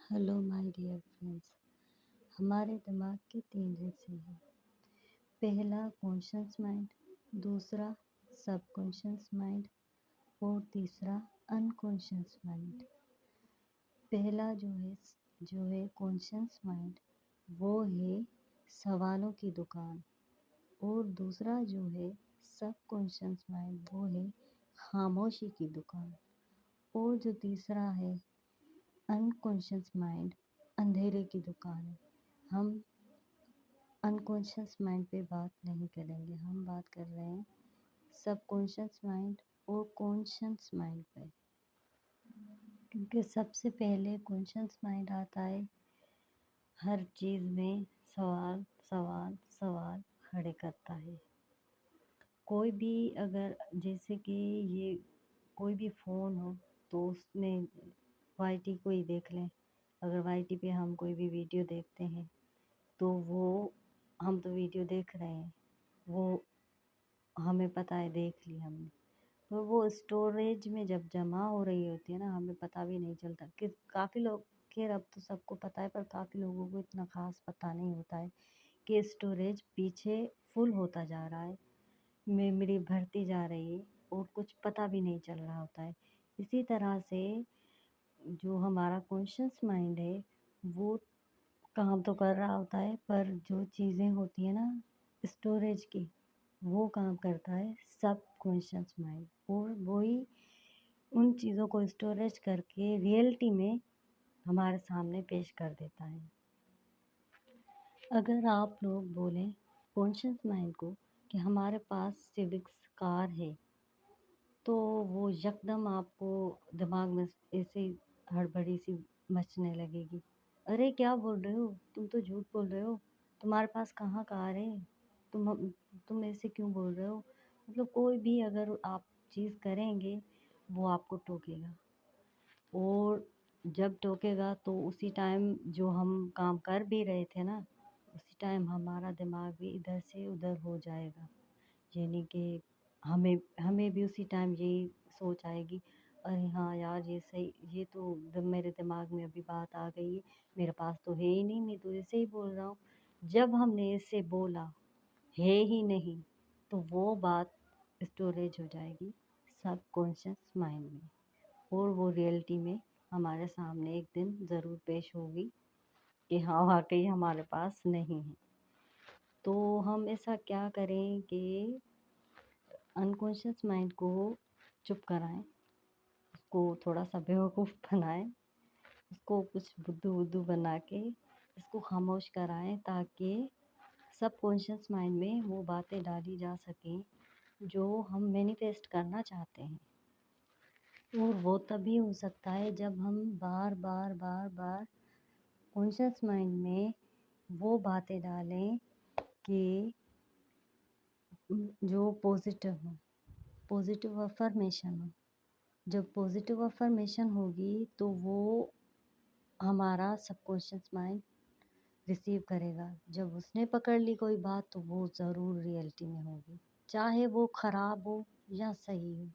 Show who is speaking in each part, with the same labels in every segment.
Speaker 1: Hello my dear friends. हमारे दिमाग के 3 हिस्से हैं। पहला कॉन्शियस माइंड, दूसरा सबकॉन्शियस माइंड और तीसरा अनकॉन्शियस माइंड। पहला जो है कॉन्शियस माइंड, वो है सवालों की दुकान। और दूसरा जो है सबकॉन्शियस माइंड, वो है खामोशी की दुकान। और जो तीसरा है अनकॉन्शियस माइंड, अंधेरे की दुकान है। हम अनकॉन्शियस माइंड पे बात नहीं करेंगे, हम बात कर रहे हैं सबकॉन्शियस माइंड और कॉन्शियस माइंड पे। क्योंकि सबसे पहले कॉन्शियस माइंड आता है, हर चीज़ में सवाल सवाल सवाल खड़े करता है। कोई भी अगर जैसे कि ये कोई भी फ़ोन हो तो उसमें वाईटी को ही देख लें। अगर वाईटी पे हम कोई भी वीडियो देखते हैं तो वो हम तो वीडियो देख रहे हैं, वो हमें पता है, देख ली हमने, पर वो स्टोरेज में जब जमा हो रही होती है ना, हमें पता भी नहीं चलता कि काफ़ी लोग, खैर अब तो सबको पता है, पर काफ़ी लोगों को इतना ख़ास पता नहीं होता है कि स्टोरेज पीछे फुल होता जा रहा है, मेमोरी भरती जा रही है और कुछ पता भी नहीं चल रहा होता है। इसी तरह से जो हमारा कॉन्शियस माइंड है वो काम तो कर रहा होता है, पर जो चीज़ें होती हैं ना स्टोरेज की, वो काम करता है सब कॉन्शियस माइंड। और वही उन चीज़ों को स्टोरेज करके रियलिटी में हमारे सामने पेश कर देता है। अगर आप लोग बोलें कॉन्शियस माइंड को कि हमारे पास सिविक्स कार है, तो वो यकदम आपको दिमाग में ऐसे ही हड़बड़ी सी मचने लगेगी। अरे क्या बोल रहे हो, तुम तो झूठ बोल रहे हो, तुम्हारे पास कहाँ कार है, तुम ऐसे क्यों बोल रहे हो। मतलब कोई भी अगर आप चीज़ करेंगे वो आपको टोकेगा, और जब टोकेगा तो उसी टाइम जो हम काम कर भी रहे थे ना, उसी टाइम हमारा दिमाग भी इधर से उधर हो जाएगा। यानी कि हमें हमें भी उसी टाइम यही सोच आएगी, अरे हाँ यार, ये सही, ये तो मेरे दिमाग में अभी बात आ गई है, मेरे पास तो है ही नहीं, मैं तो ऐसे ही बोल रहा हूँ। जब हमने ऐसे बोला है ही नहीं, तो वो बात स्टोरेज हो जाएगी सबकॉन्शियस माइंड में, और वो रियलिटी में हमारे सामने एक दिन ज़रूर पेश होगी कि हाँ वाकई हमारे पास नहीं है। तो हम ऐसा क्या करें कि अनकॉन्शियस माइंड को चुप कराएं, उसको थोड़ा सा बेवकूफ़ बनाएं, उसको कुछ बुद्धू बुद्धू बना के इसको खामोश कराएं, ताकि सब कॉन्शियस माइंड में वो बातें डाली जा सकें जो हम मैनिफेस्ट करना चाहते हैं। और वो तभी हो सकता है जब हम बार बार बार बार कॉन्शियस माइंड में वो बातें डालें कि जो पॉजिटिव हो, पॉजिटिव अफर्मेशन हो। जब पॉजिटिव अफर्मेशन होगी तो वो हमारा सबकॉन्शियस माइंड रिसीव करेगा। जब उसने पकड़ ली कोई बात तो वो ज़रूर रियलिटी में होगी, चाहे वो ख़राब हो या सही हो,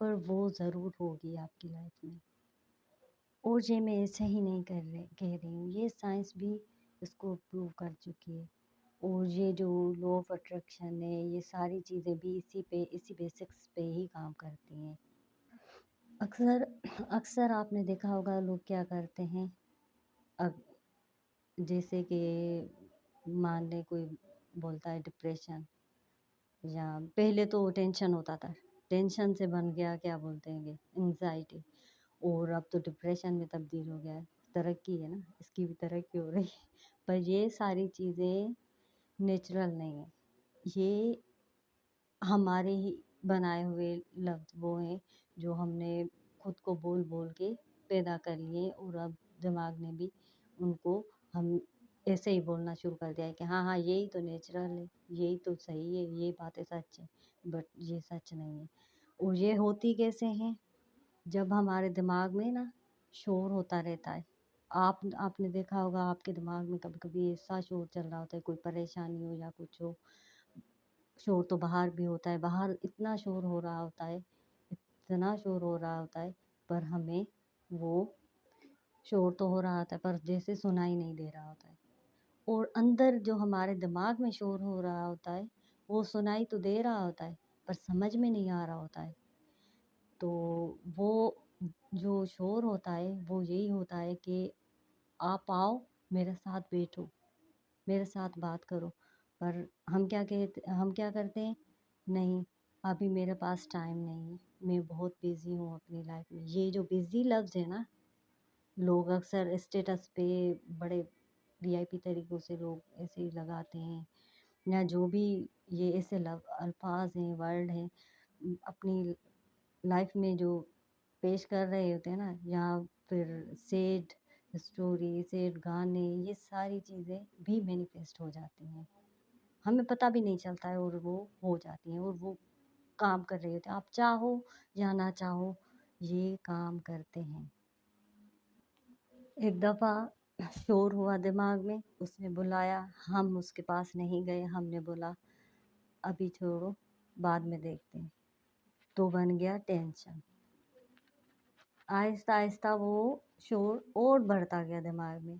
Speaker 1: पर वो ज़रूर होगी आपकी लाइफ में। और ये मैं ऐसे ही नहीं कह रही हूँ, ये साइंस भी इसको प्रूव कर चुकी है। और ये जो लॉ ऑफ अट्रैक्शन है, ये सारी चीज़ें भी इसी बेसिक्स पे ही काम करती हैं। अक्सर अक्सर आपने देखा होगा लोग क्या करते हैं, अब जैसे कि मान लें कोई बोलता है डिप्रेशन, या पहले तो टेंशन होता था, टेंशन से बन गया क्या बोलते हैं एंजाइटी, और अब तो डिप्रेशन में तब्दील हो गया है। तरक्की है ना, इसकी भी तरक्की हो रही है। पर ये सारी चीज़ें नेचुरल नहीं है, ये हमारे ही बनाए हुए लफ्ज़ वो हैं जो हमने खुद को बोल बोल के पैदा कर लिए, और अब दिमाग ने भी उनको हम ऐसे ही बोलना शुरू कर दिया है कि हाँ हाँ यही तो नेचुरल है, यही तो सही है, ये बातें सच है। बट ये सच नहीं है। और ये होती कैसे हैं, जब हमारे दिमाग में ना शोर होता रहता है। आपने देखा होगा आपके दिमाग में कभी कभी ऐसा शोर चल रहा होता है, कोई परेशानी हो या कुछ हो, शोर तो बाहर भी होता है, बाहर इतना शोर हो रहा होता है, इतना शोर हो रहा होता है, पर हमें वो शोर तो हो रहा होता है पर जैसे सुनाई नहीं दे रहा होता है। और अंदर जो हमारे दिमाग में शोर हो रहा होता है वो सुनाई तो दे रहा होता है पर समझ में नहीं आ रहा होता है। तो वो जो शोर होता है वो यही होता है कि आप आओ, मेरे साथ बैठो, मेरे साथ बात करो। पर हम क्या करते हैं, नहीं, अभी मेरे पास टाइम नहीं है, मैं बहुत बिज़ी हूँ अपनी लाइफ में। ये जो बिज़ी लफ्ज़ है ना, लोग अक्सर स्टेटस पे बड़े वीआईपी तरीक़ों से लोग ऐसे ही लगाते हैं, या जो भी ये ऐसे अल्फाज हैं, वर्ड हैं, अपनी लाइफ में जो पेश कर रहे होते हैं ना, या फिर सैड स्टोरी, सैड गाने, ये सारी चीज़ें भी मैनिफेस्ट हो जाती हैं। हमें पता भी नहीं चलता है और वो हो जाती हैं और वो काम कर रहे होते हैं। आप चाहो या ना चाहो, ये काम करते हैं। एक दफ़ा शोर हुआ दिमाग में, उसने बुलाया, हम उसके पास नहीं गए, हमने बोला अभी छोड़ो, बाद में देखते हैं। तो बन गया टेंशन। आहिस्ता आहिस्ता वो शोर और बढ़ता गया दिमाग में।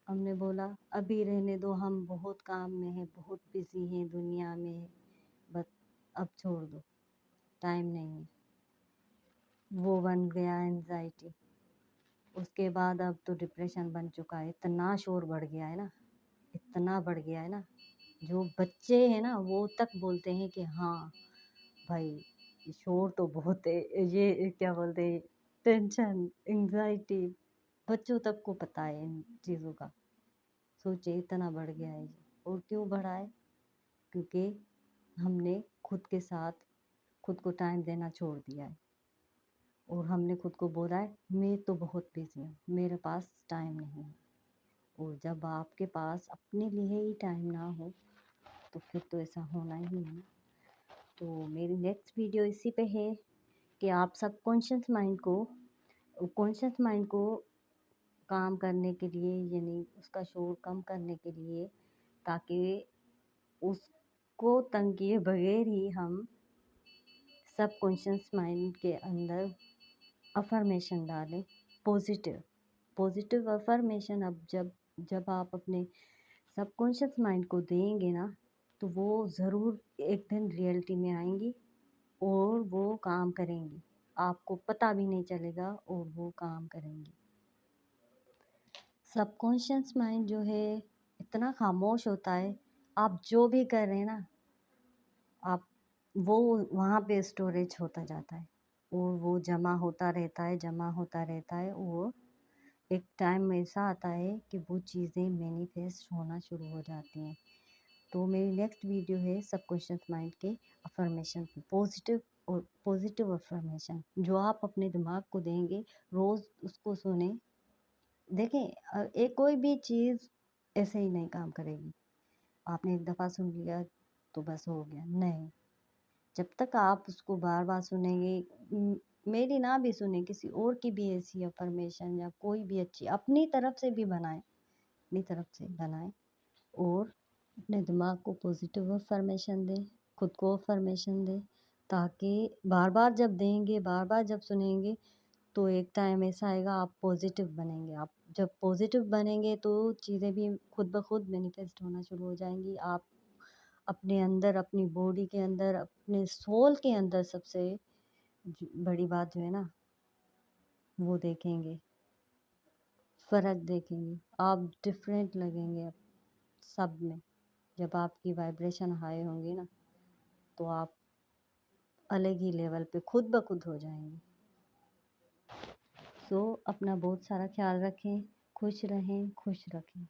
Speaker 1: हमने बोला अभी रहने दो, हम बहुत काम में हैं, बहुत बिज़ी हैं दुनिया में, बस अब छोड़ दो, टाइम नहीं है। वो बन गया एंजाइटी। उसके बाद अब तो डिप्रेशन बन चुका है। इतना शोर बढ़ गया है ना, इतना बढ़ गया है ना, जो बच्चे हैं ना वो तक बोलते हैं कि हाँ भाई, ये शोर तो बहुत है, ये क्या बोलते हैं, टेंशन, एंजाइटी, बच्चों तक को पता है इन चीज़ों का। सोचिए इतना बढ़ गया है ये। और क्यों बढ़ा है? क्योंकि हमने खुद के साथ खुद को टाइम देना छोड़ दिया है और हमने खुद को बोला है मैं तो बहुत बिज़ी हूँ, मेरे पास टाइम नहीं है। और जब आपके पास अपने लिए ही टाइम ना हो तो फिर तो ऐसा होना ही है ना। तो मेरी नेक्स्ट वीडियो इसी पे है कि आप कॉन्शियस माइंड को काम करने के लिए, यानी उसका शोर कम करने के लिए, ताकि उसको तंग किए बगैर ही हम सबकॉन्शियस माइंड के अंदर अफर्मेशन डालें, पॉजिटिव पॉजिटिव अफर्मेशन। अब जब जब आप अपने सबकॉन्शियस माइंड को देंगे ना, तो वो ज़रूर एक दिन रियलिटी में आएंगी और वो काम करेंगी। आपको पता भी नहीं चलेगा और वो काम करेंगी। सबकॉन्शियस माइंड जो है इतना खामोश होता है, आप जो भी कर रहे हैं ना, आप वो वहाँ पे स्टोरेज होता जाता है और वो जमा होता रहता है, जमा होता रहता है। और एक टाइम ऐसा आता है कि वो चीज़ें मैनिफेस्ट होना शुरू हो जाती हैं। तो मेरी नेक्स्ट वीडियो है सबकॉन्शियस माइंड के अफर्मेशन पे, पॉजिटिव अफर्मेशन जो आप अपने दिमाग को देंगे, रोज़ उसको सुने। देखें, एक कोई भी चीज़ ऐसे ही नहीं काम करेगी। आपने एक दफ़ा सुन लिया तो बस हो गया, नहीं। जब तक आप उसको बार बार सुनेंगे, मेरी ना भी सुने, किसी और की भी ऐसी अफर्मेशन या कोई भी अच्छी अपनी तरफ से भी बनाएं, अपनी तरफ से बनाएं और अपने दिमाग को पॉजिटिव अफर्मेशन दें, खुद को अफर्मेशन दें, ताकि बार बार जब देंगे, बार बार जब सुनेंगे, तो एक टाइम ऐसा आएगा आप पॉजिटिव बनेंगे। आप जब पॉजिटिव बनेंगे तो चीज़ें भी खुद ब खुद मैनिफेस्ट होना शुरू हो जाएंगी। आप अपने अंदर, अपनी बॉडी के अंदर, अपने सोल के अंदर सबसे बड़ी बात जो है ना, वो देखेंगे, फ़र्क देखेंगे। आप डिफरेंट लगेंगे अब सब में। जब आपकी वाइब्रेशन हाई होंगी ना, तो आप अलग ही लेवल पे खुद ब खुद हो जाएंगे। सो अपना बहुत सारा ख्याल रखें, खुश रहें, खुश रखें।